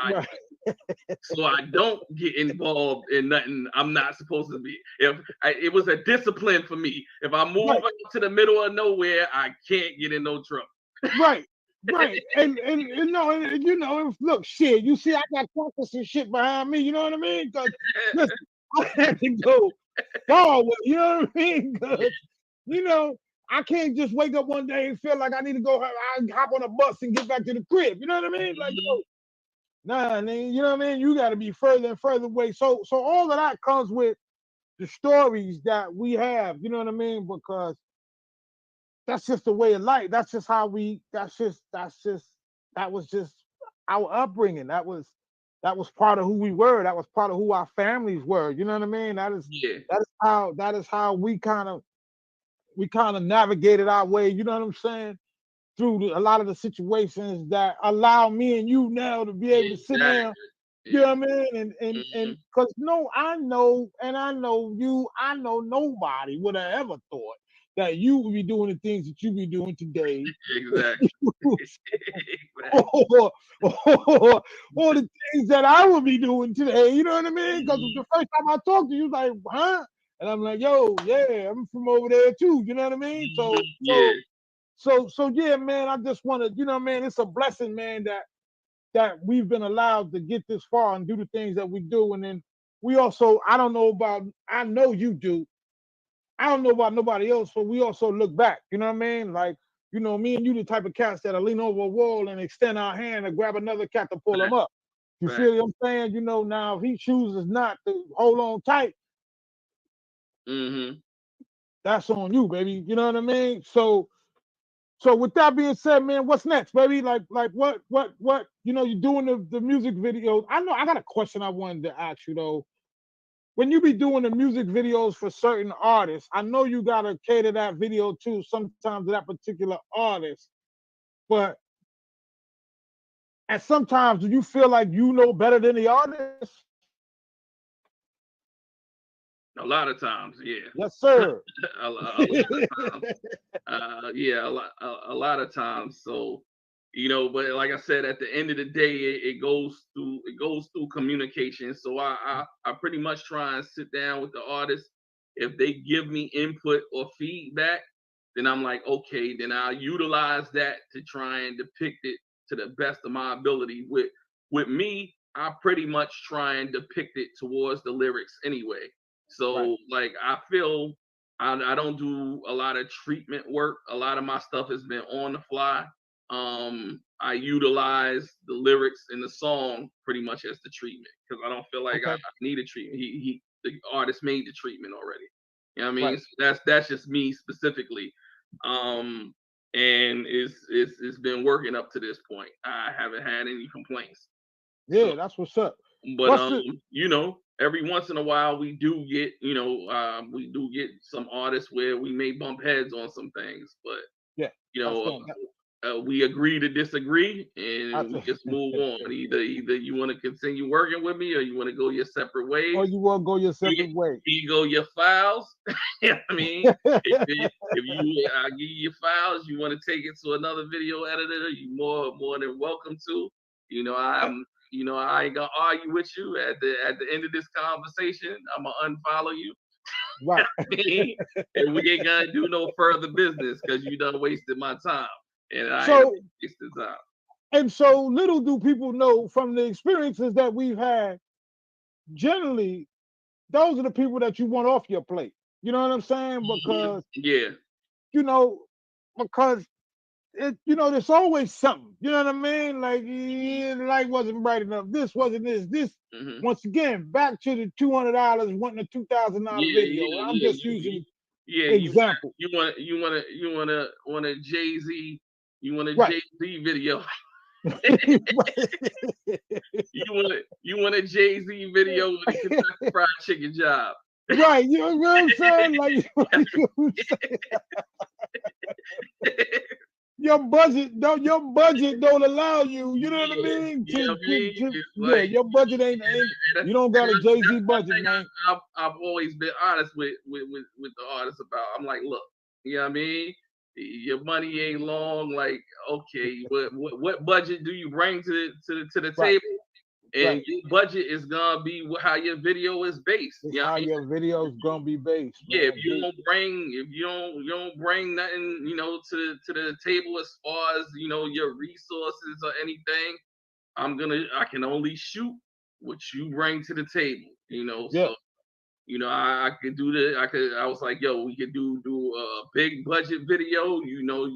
S1: right,
S2: so I don't get involved in nothing I'm not supposed to be. It was a discipline for me. If I move
S1: right,
S2: out to the middle of nowhere, I can't get in no trouble.
S1: right, right. And no, and, look, shit. You see, I got practice and shit behind me. You know what I mean? Because listen, I had to go forward. You know what I mean? Because you know, I can't just wake up one day and feel like I need to go. I hop on a bus and get back to the crib. You know what I mean? Like,
S2: Mhm.
S1: yo, nah, man, you know what I mean? You got to be further and further away. So all of that comes with the stories that we have. You know what I mean? Because that's just the way of life. That's just how we. That was just our upbringing. That was part of who we were. That was part of who our families were. You know what I mean? That is
S2: Yeah,
S1: that is how we kind of navigated our way. You know what I'm saying? Through a lot of the situations that allow me and you now to be able to sit down.
S2: exactly.
S1: You know
S2: Yeah.
S1: what I mean? And
S2: Mhm.
S1: because no, I know, and I know you, I know nobody would have ever thought that you would be doing the things that you be doing today,
S2: Exactly. Exactly.
S1: or, or the things that I would be doing today. You know what I mean? Because
S2: Mhm.
S1: the first time I talked to you, like, huh? And I'm like, yo, yeah, I'm from over there too. You know what I mean?
S2: Mhm.
S1: So,
S2: Yeah.
S1: so, so yeah, man. I just want to, man, it's a blessing, man, that we've been allowed to get this far and do the things that we do. And then we also, I know you do. I don't know about nobody else, but we also look back. You know what I mean? Like, me and you, the type of cats that'll lean over a wall and extend our hand and grab another cat to pull him
S2: Fact,
S1: up. You
S2: fact.
S1: feel what I'm saying? Now if he chooses not to hold on tight,
S2: Mhm.
S1: that's on you, baby. You know what I mean? So with that being said, man, what's next, baby? Like what? You're doing the music videos. I know I got a question I wanted to ask you though. When you be doing the music videos for certain artists, I know you gotta cater that video to sometimes to that particular artist, but at sometimes do you feel like you know better than the artist?
S2: A lot of times, yeah.
S1: Yes, sir.
S2: A lot of times. Yeah, a lot of times. So, but like I said, at the end of the day, it goes through communication. So I pretty much try and sit down with the artist. If they give me input or feedback, then I'm like, okay, then I'll utilize that to try and depict it to the best of my ability. With me, I pretty much try and depict it towards the lyrics anyway.
S1: Right.
S2: So like I feel I don't do a lot of treatment work. A lot of my stuff has been on the fly. I utilize the lyrics in the song pretty much as the treatment because I don't feel like I
S1: Okay.
S2: need a treatment. The artist made the treatment already. You know what I mean?
S1: Right.
S2: So that's just me specifically. And it's been working up to this point. I haven't had any complaints. So,
S1: Yeah, that's what's up.
S2: but
S1: What's the
S2: you know, every once in a while we do get, you know, we do get some artists where we may bump heads on some things, but
S1: yeah,
S2: you
S1: that's
S2: know,
S1: that.
S2: we agree to disagree, and
S1: That's
S2: we just move on. Either you want to continue working with me, or you want to go your separate
S1: or
S2: ways.
S1: you want to go your
S2: Here,
S1: separate way.
S2: here you go your files. You know what I mean, if you I give you your files, you want to take it to another video editor, you more than welcome to. You know, I ain't gonna argue with you at the end of this conversation. I'm gonna unfollow you.
S1: Right.
S2: And we ain't gonna do no further business because you done wasted my time, and I ain't
S1: So
S2: wasted time.
S1: and so little do people know from the experiences that we've had, generally, those are the people that you want off your plate. You know what I'm saying?
S2: Mhm.
S1: Because,
S2: Yeah.
S1: you know, because there's always something. You know what I mean? Like, yeah, the light wasn't bright enough. This wasn't this. This
S2: Hmm.
S1: once again, back to the $200 wanting a $2,000
S2: Yeah,
S1: video.
S2: yeah,
S1: I'm
S2: yeah.
S1: just using
S2: Yeah,
S1: example.
S2: want a Jay Z, you want a
S1: Right.
S2: Jay Z video.
S1: Right.
S2: You want a Jay Z video with a Kentucky Fried Chicken job.
S1: Right. You know what I'm saying? Like, your budget don't allow you. You know what I
S2: Yeah,
S1: mean?
S2: you know what I mean? It's
S1: Yeah,
S2: like,
S1: your budget ain't.
S2: and
S1: You don't got a Jay-Z
S2: that's one
S1: budget,
S2: thing
S1: man.
S2: I've always been honest with the artists about. I'm like, look, you know what I mean? Your money ain't long. Like, okay, what budget do you bring to the
S1: Right.
S2: table? And
S1: Right.
S2: your budget is gonna be how your video is based.
S1: It's
S2: You know what
S1: how
S2: I mean?
S1: your video's gonna be based,
S2: Yeah,
S1: man.
S2: if you don't bring nothing, you know, to the table as far as, you know, your resources or anything, I can only shoot what you bring to the table, you know.
S1: Yeah.
S2: So, you know, I could do I was like, yo, we could do a big budget video, you know,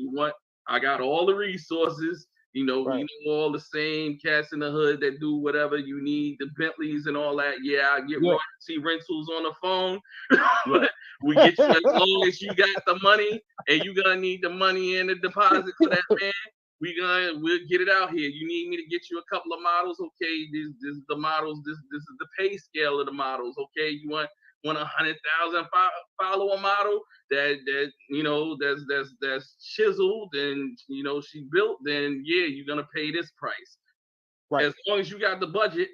S2: I got all the resources, you know, we
S1: Right.
S2: know all the same cats in the hood that do whatever you need, the Bentleys and all that. Yeah, I get
S1: Yeah.
S2: royalty rentals on the phone.
S1: Yeah.
S2: But we get you as long as you got the money, and you gonna need the money and the deposit for that, man. We'll get it out here. You need me to get you a couple of models? Okay, this is the models. This is the pay scale of the models. Okay, you want 100,000 follower model that you know that's chiseled and, you know, she built. Then yeah, you're gonna pay this price.
S1: Right.
S2: As long as you got the budget,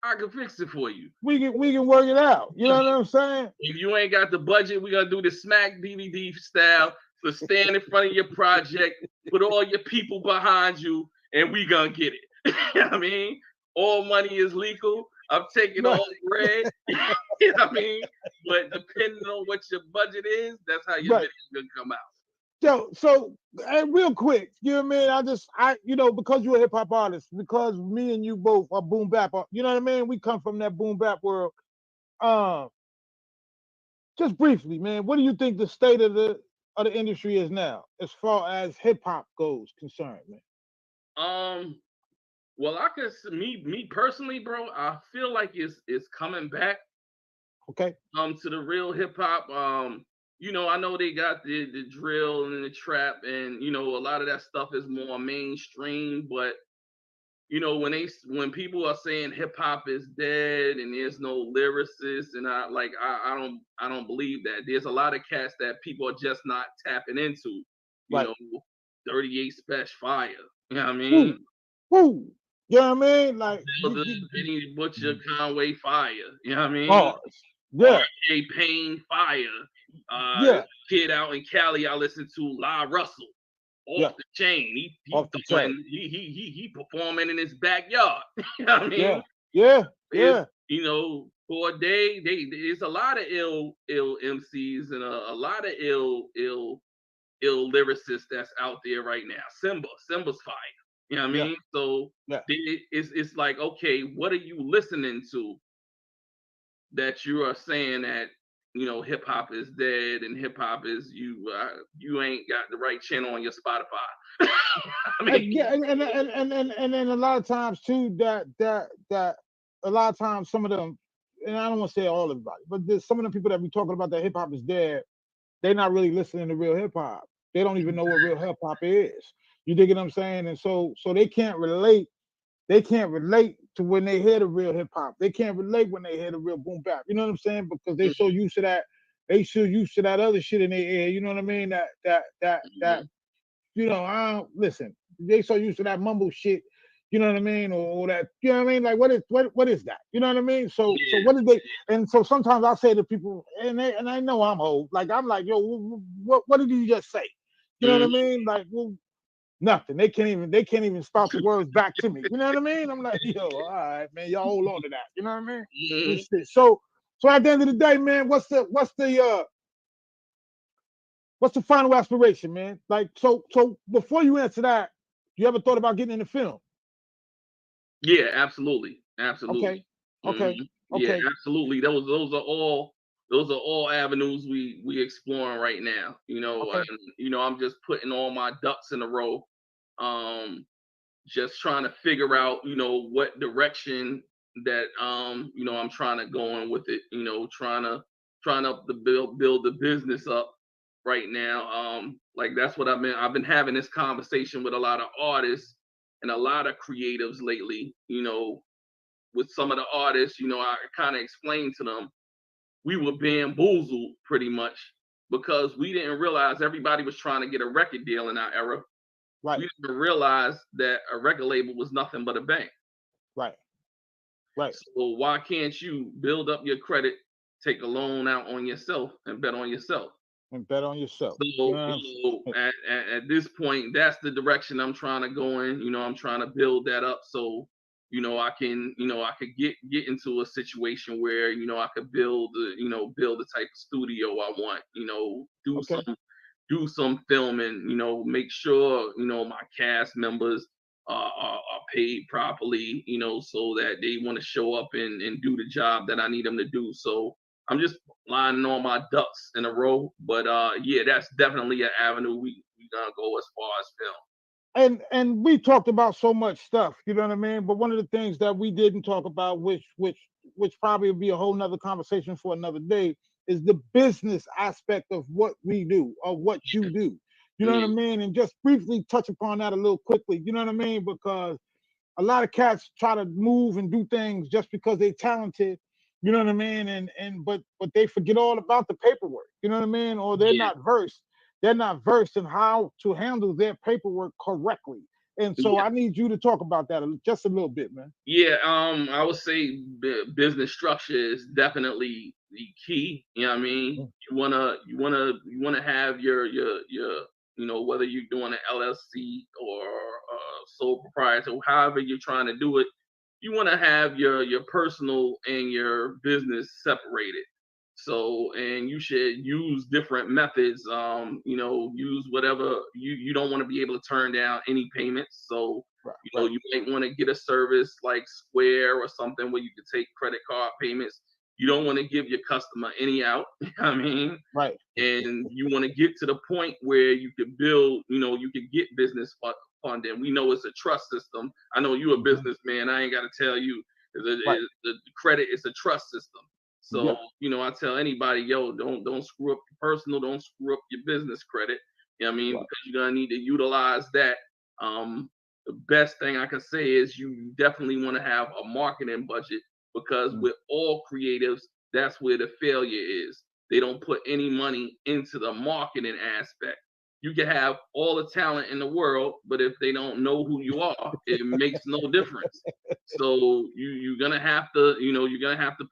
S2: I can fix it for you.
S1: We can work it out. You know what I'm saying?
S2: If you ain't got the budget, we're gonna do the smack DVD style. So stand in front of your project, put all your people behind you, and we gonna get it. You know what I mean? All money is legal. I'm taking
S1: Right.
S2: all bread. You know what I mean? But depending on what your budget is, that's how your
S1: Right.
S2: video's gonna come out.
S1: So real quick, you know what I mean? Because you're a hip hop artist, because me and you both are boom bap, you know what I mean? We come from that boom bap world. Um, just briefly, man, what do you think the state of the industry is now, as far as hip hop goes concerned, man?
S2: Um, well, me personally, bro, I feel like it's coming back
S1: Okay.
S2: to the real hip hop. You know, I know they got the drill and the trap, and you know, a lot of that stuff is more mainstream. But you know, when people are saying hip hop is dead and there's no lyricists, and I don't believe that. There's a lot of cats that people are just not tapping into. You
S1: Right.
S2: know, 38 Special Fire. You know what I
S1: Woo,
S2: mean?
S1: woo. You know what I mean? Like,
S2: Zelda, Benny Butcher, Conway Fire. You know what I mean?
S1: bars. Yeah.
S2: R.J. Payne Fire.
S1: Yeah.
S2: Kid out in Cali, I listen to La Russell.
S1: Yeah.
S2: Off the chain.
S1: Off the chain.
S2: He performing in his backyard. You know what I
S1: Yeah.
S2: mean?
S1: Yeah.
S2: It's,
S1: Yeah.
S2: you know, for a day, there's a lot of ill MCs and a lot of ill lyricists that's out there right now. Simba's fire. You know what I
S1: Yeah.
S2: mean? So
S1: Yeah.
S2: it's like, okay, what are you listening to that you are saying that, you know, hip hop is dead and hip hop is you ain't got the right channel on your Spotify. I mean,
S1: Yeah, and then a lot of times too, that a lot of times some of them, and I don't want to say all everybody, but there's some of the people that be talking about that hip hop is dead. They're not really listening to real hip hop. They don't even know what real hip hop is. You dig what I'm saying? And so they can't relate. They can't relate to when they hear the real hip hop. They can't relate when they hear the real boom bap. You know what I'm saying? Because they so used to that. They so used to that other shit in their ear. You know what I mean? That I don't listen. They so used to that mumble shit, you know what I mean, or that, you know what I mean. Like, what is that? You know what I mean? So
S2: Yeah.
S1: what did they? And so sometimes I say to people, and I know I'm old. Like I'm like, yo, what did you just say? You know what I
S2: Mhm.
S1: mean? Like, well, nothing. They can't even spout the words back to me. You know what I mean? I'm like, yo, all right, man, y'all hold on to that. You know what I mean?
S2: Mhm.
S1: This shit. So at the end of the day, man, what's the final aspiration, man? Like, so before you answer that, you ever thought about getting in the film?
S2: Yeah, absolutely,
S1: Okay,
S2: absolutely.
S1: okay,
S2: Yeah,
S1: okay,
S2: absolutely. Those are all avenues we exploring right now.
S1: okay,
S2: I'm just putting all my ducks in a row. Um, just trying to figure out, what direction that I'm trying to go in with it. Trying to build the business up right now. Like that's what I've been having this conversation with a lot of artists and a lot of creatives lately. With some of the artists, I kind of explained to them we were bamboozled pretty much because we didn't realize everybody was trying to get a record deal in our era.
S1: right,
S2: We didn't realize that a record label was nothing but a bank.
S1: right, right,
S2: So why can't you build up your credit, take a loan out on yourself, and bet on yourself?
S1: and bet on yourself. You
S2: So,
S1: know what I'm saying?
S2: at this point, that's the direction I'm trying to go in. I'm trying to build that up so, I could get into a situation where, I could build the type of studio I want,
S1: Okay,
S2: do some filming, make sure, my cast members are paid properly, so that they want to show up and do the job that I need them to do. So I'm just lining all my ducks in a row. But yeah, that's definitely an avenue we gonna go as far as film.
S1: and we talked about so much stuff. You know what I mean? But one of the things that we didn't talk about, which probably would be a whole nother conversation for another day, is the business aspect of what we do or what you do. You know what I
S2: Yeah,
S1: mean? And just briefly touch upon that a little quickly. You know what I mean? Because a lot of cats try to move and do things just because they're talented, you know what I mean, and but they forget all about the paperwork, you know what I mean, or
S2: yeah,
S1: they're not versed in how to handle their paperwork correctly. And so
S2: yeah.
S1: I need you to talk about that just a little bit, man.
S2: Yeah, I would say business structure is definitely the key. You know what I mean?
S1: Mm.
S2: You wanna have your whether you're doing an LLC or sole proprietor, however you're trying to do it, you want to have your personal and your business separated. So, and you should use different methods. Use whatever you don't want to be able to turn down any payments. So
S1: Right, right,
S2: you might want to get a service like Square or something where you can take credit card payments. You don't want to give your customer any out. I mean,
S1: right.
S2: and you want to get to the point where you could build, you could get business funding. We know it's a trust system. I know you're a
S1: Mhm.
S2: businessman. I ain't got to tell you,
S1: Right.
S2: the credit is a trust system.
S1: Yeah.
S2: So, I tell anybody, yo, don't screw up your personal, don't screw up your business credit. You know what I mean?
S1: Right.
S2: Because you're gonna need to utilize that. The best thing I can say is you definitely want to have a marketing budget because
S1: Mm.
S2: with all creatives, that's where the failure is. They don't put any money into the marketing aspect. You can have all the talent in the world, but if they don't know who you are, it makes no difference. So you're gonna have to,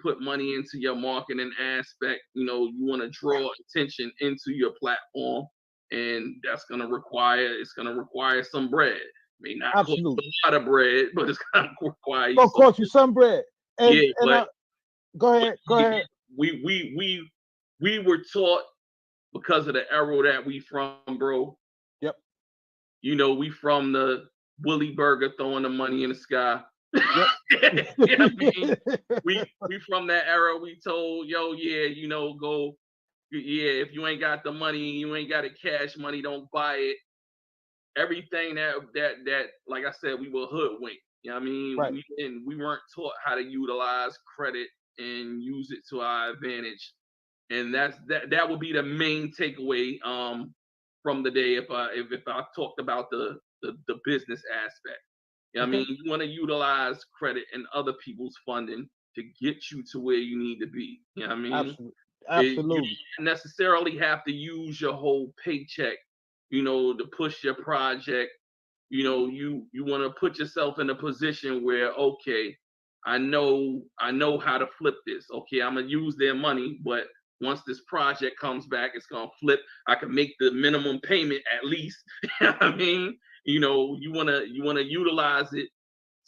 S2: put money into your marketing aspect. You want to draw attention into your platform, and it's gonna require some bread. May not cost a
S1: Absolutely.
S2: lot of bread, but it's gonna require you
S1: Gonna
S2: some.
S1: cost you some bread.
S2: Yeah,
S1: And
S2: but
S1: go
S2: but
S1: ahead, go ahead.
S2: we were taught because of the era that we from, bro.
S1: Yep.
S2: We from the Willie Burger throwing the money in the sky.
S1: Yep.
S2: You know what I mean? We from that era. We told, yo, yeah, go, yeah. If you ain't got the money, you ain't got it cash money, don't buy it. Everything that like I said, we were hoodwinked. You know what I mean?
S1: Right.
S2: We weren't taught how to utilize credit and use it to our advantage. And that would be the main takeaway from the day if I talked about the business aspect. I
S1: Okay.
S2: mean, you want to utilize credit and other people's funding to get you to where you need to be. You know what I mean?
S1: Absolutely.
S2: You
S1: Absolutely.
S2: don't necessarily have to use your whole paycheck, to push your project. You want to put yourself in a position where, okay, I know how to flip this. Okay, I'm gonna use their money, but once this project comes back, it's gonna flip. I can make the minimum payment at least. I mean, you wanna utilize it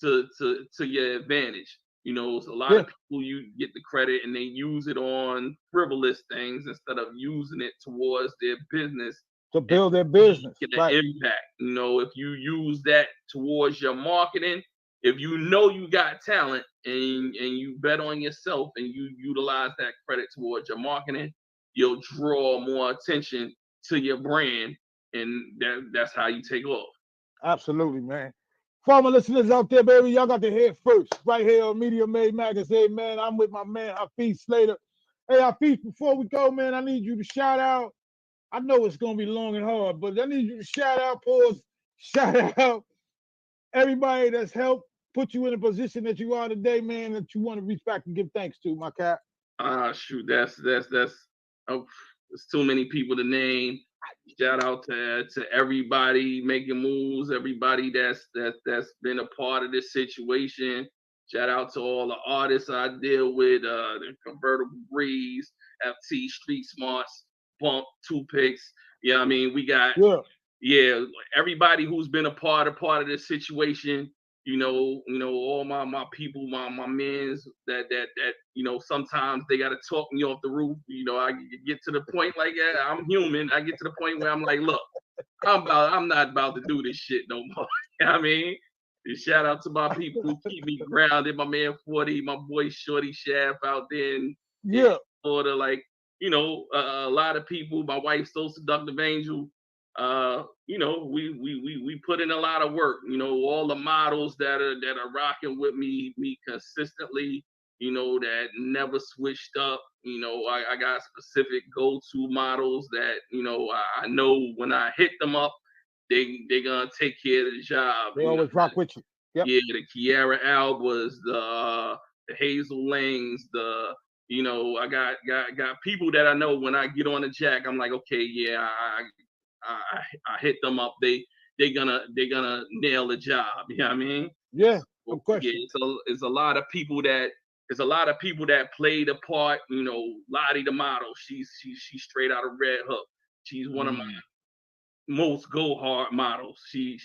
S2: to your advantage. A lot
S1: Yeah.
S2: of people you get the credit and they use it on frivolous things instead of using it towards their business
S1: To
S2: and
S1: build their business.
S2: get an
S1: Right.
S2: impact. If you use that towards your marketing, if you know you got talent and you bet on yourself and you utilize that credit towards your marketing, you'll draw more attention to your brand, and that's how you take off.
S1: Absolutely, man. Former listeners out there, baby, y'all got to hear it first. Right here on Media Made Magazine, man. I'm with my man Hafice Slater. Hey, Hafice, before we go, man, I need you to shout out. I know it's gonna be long and hard, but I need you to shout out, pause, shout out everybody that's helped put you in the position that you are today, man, that you want to reach back and give thanks to, my cat.
S2: Shoot, that's oh, there's too many people to name. Shout out to everybody making moves, everybody that's been a part of this situation. Shout out to all the artists I deal with, the Convertible Breeze, FT, Street Smarts, Bump, Two Picks. Yeah, I mean, we got,
S1: Yeah,
S2: yeah, everybody who's been a part of this situation. All my people, my mans that sometimes they gotta talk me off the roof. I get to the point like, yeah, I'm human. I get to the point where I'm like, look, I'm not about to do this shit no more. You know what I mean? And shout out to my people who keep me grounded. My man 40, my boy Shorty Shaft out there in
S1: yeah,
S2: Florida. Like, a lot of people, my wife, So Seductive Angel, we put in a lot of work. All the models that are rocking with me consistently, that never switched up. I got specific go-to models that I know when I hit them up, they gonna take care of the job.
S1: they always rock with you. Yep.
S2: Yeah, the Kiara Albas, the Hazel Langs, I got people that I know when I get on the jack, I'm like, okay, yeah, I hit them up. They gonna nail the job. You know what I mean?
S1: Yeah, no
S2: So, yeah,
S1: question.
S2: it's a lot of people that played a part. Lottie the model, she's straight out of Red Hook. She's one of my
S1: Mm,
S2: most go hard models. She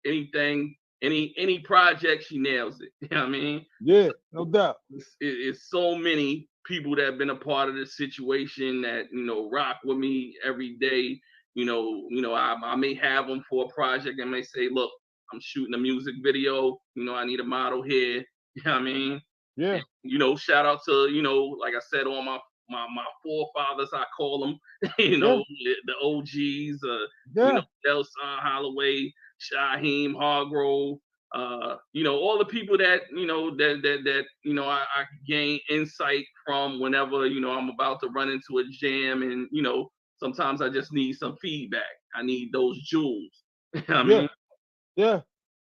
S2: anything, any project, she nails it. You know what I mean?
S1: yeah, no
S2: So
S1: doubt.
S2: it's so many people that have been a part of this situation that rock with me every day. I may have them for a project and may say, look, I'm shooting a music video. I need a model here. You know what I mean?
S1: Yeah,
S2: And, shout out to like I said, all my forefathers, I call them,
S1: yeah,
S2: the OGs,
S1: yeah,
S2: Elson Holloway, Shaheem Hargrove, all the people that I gain insight from whenever I'm about to run into a jam, and sometimes I just need some feedback. I need those jewels. I
S1: yeah,
S2: mean,
S1: yeah,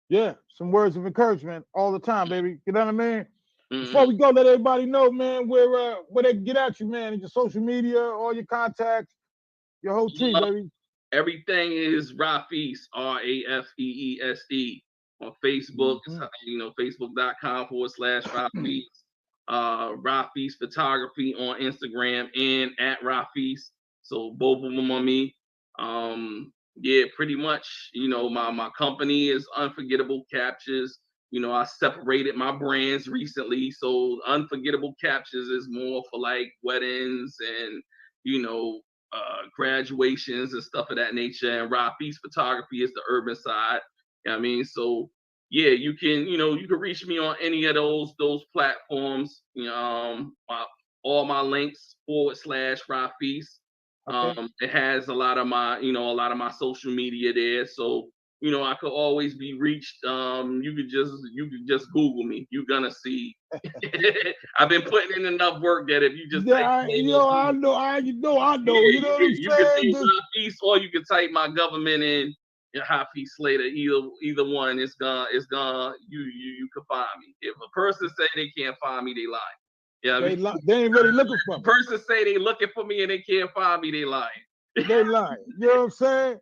S1: yeah. Some words of encouragement all the time, baby. You know what I mean? Before
S2: mhm.
S1: we go, let everybody know, man, where they can get at you, man. Your social media, all your contacts, your whole tree, baby.
S2: Everything is Rafeese, Rafeese. On Facebook, it's,
S1: Hmm.
S2: facebook.com/Rafeese. Rafeese Photography on Instagram and at Rafeese. So both of them on me. Yeah, pretty much. My company is Unforgettable Captures. I separated my brands recently. So Unforgettable Captures is more for like weddings and, you know, graduations and stuff of that nature. And Rafeese Photography is the urban side. You know what I mean? So yeah, you can reach me on any of those platforms. All my links /Rafeese.
S1: Okay.
S2: It has a lot of my social media there. So I could always be reached. You could just Google me. You're gonna see. I've been putting in enough work that if you just type
S1: Yeah,
S2: my name
S1: yo,
S2: in
S1: I
S2: Google,
S1: know, I know.
S2: yeah,
S1: You know what I'm
S2: you can
S1: saying?
S2: see
S1: Just,
S2: Rafeese, or you can type my government in. Hafice Slater, either one, you can find me. If a person say they can't find me, they lying. Yeah,
S1: they ain't really looking for me.
S2: person say they looking for me and they can't find me, they lying.
S1: They lying. You know what I'm saying?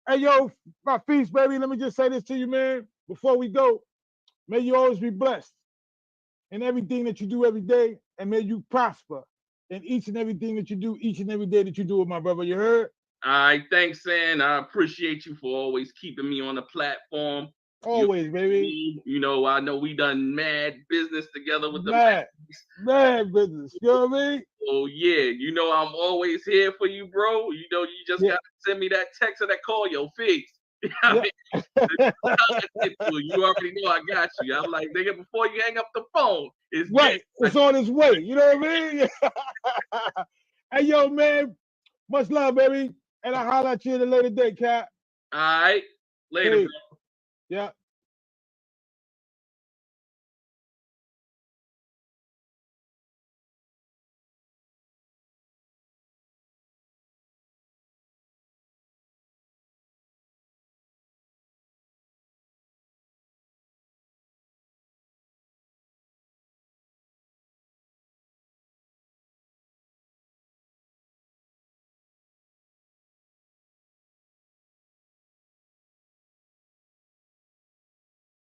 S1: Hey, yo, my feast, baby. Let me just say this to you, man. Before we go, may you always be blessed in everything that you do every day, and may you prosper in each and everything that you do, each and every day that you do it, my brother. You heard?
S2: All right, thanks, San. I appreciate you for always keeping me on the platform. You,
S1: Always, baby.
S2: I know we done mad business together with the
S1: Mad, mad business. You know what I mean?
S2: Oh yeah, I'm always here for you, bro. You just
S1: Yeah,
S2: gotta send me that text or that call, yo, fix. I
S1: yeah.
S2: mean, you already know I got you. I'm like, nigga, before you hang up the phone, it's
S1: Right.
S2: I
S1: It's on its way. You know what I mean? Hey, yo, man. Much love, baby. And I'll holler at you at a later date, Cat.
S2: all right. Later,
S1: Peace.
S2: bro.
S1: Yeah.